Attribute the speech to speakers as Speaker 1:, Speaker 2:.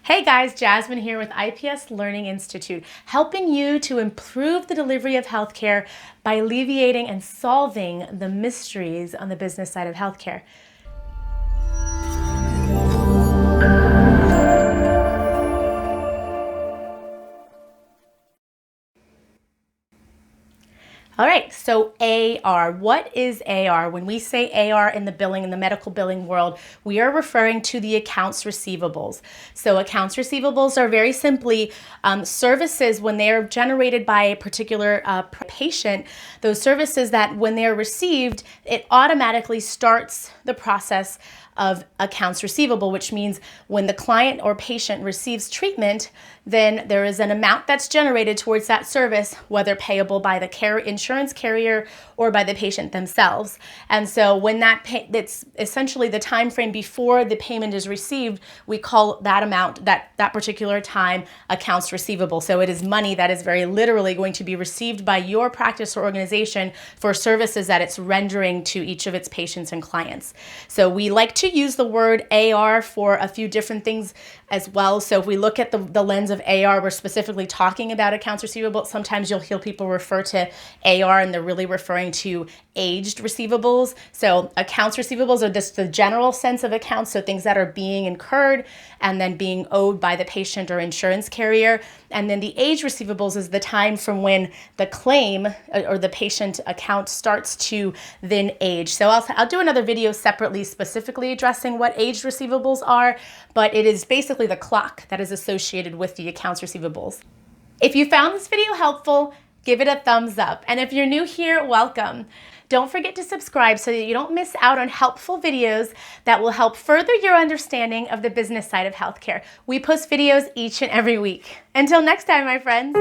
Speaker 1: Hey guys, Jasmine here with IPS Learning Institute, helping you to improve the delivery of healthcare by alleviating and solving the mysteries on the business side of healthcare. All right, so AR. What is AR? When we say AR in the medical billing world, we are referring to the accounts receivables. So accounts receivables are very simply services when they are generated by a particular patient, those services that when they are received, it automatically starts the process of accounts receivable, which means when the client or patient receives treatment, then there is an amount that's generated towards that service, whether payable by the insurance carrier or by the patient themselves. And so when that's essentially the time frame before the payment is received, we call that amount, that particular time, accounts receivable. So it is money that is very literally going to be received by your practice or organization for services that it's rendering to each of its patients and clients. So we like to use the word AR for a few different things as well. So if we look at the lens of AR, we're specifically talking about accounts receivable. Sometimes you'll hear people refer to AR and they're really referring to aged receivables. So accounts receivables are the general sense of accounts, so things that are being incurred and then being owed by the patient or insurance carrier. And then the aged receivables is the time from when the claim or the patient account starts to then age. So I'll do another video separately specifically addressing what aged receivables are, but it is basically the clock that is associated with the accounts receivables. If you found this video helpful, give it a thumbs up. And if you're new here, welcome. Don't forget to subscribe so that you don't miss out on helpful videos that will help further your understanding of the business side of healthcare. We post videos each and every week. Until next time, my friends.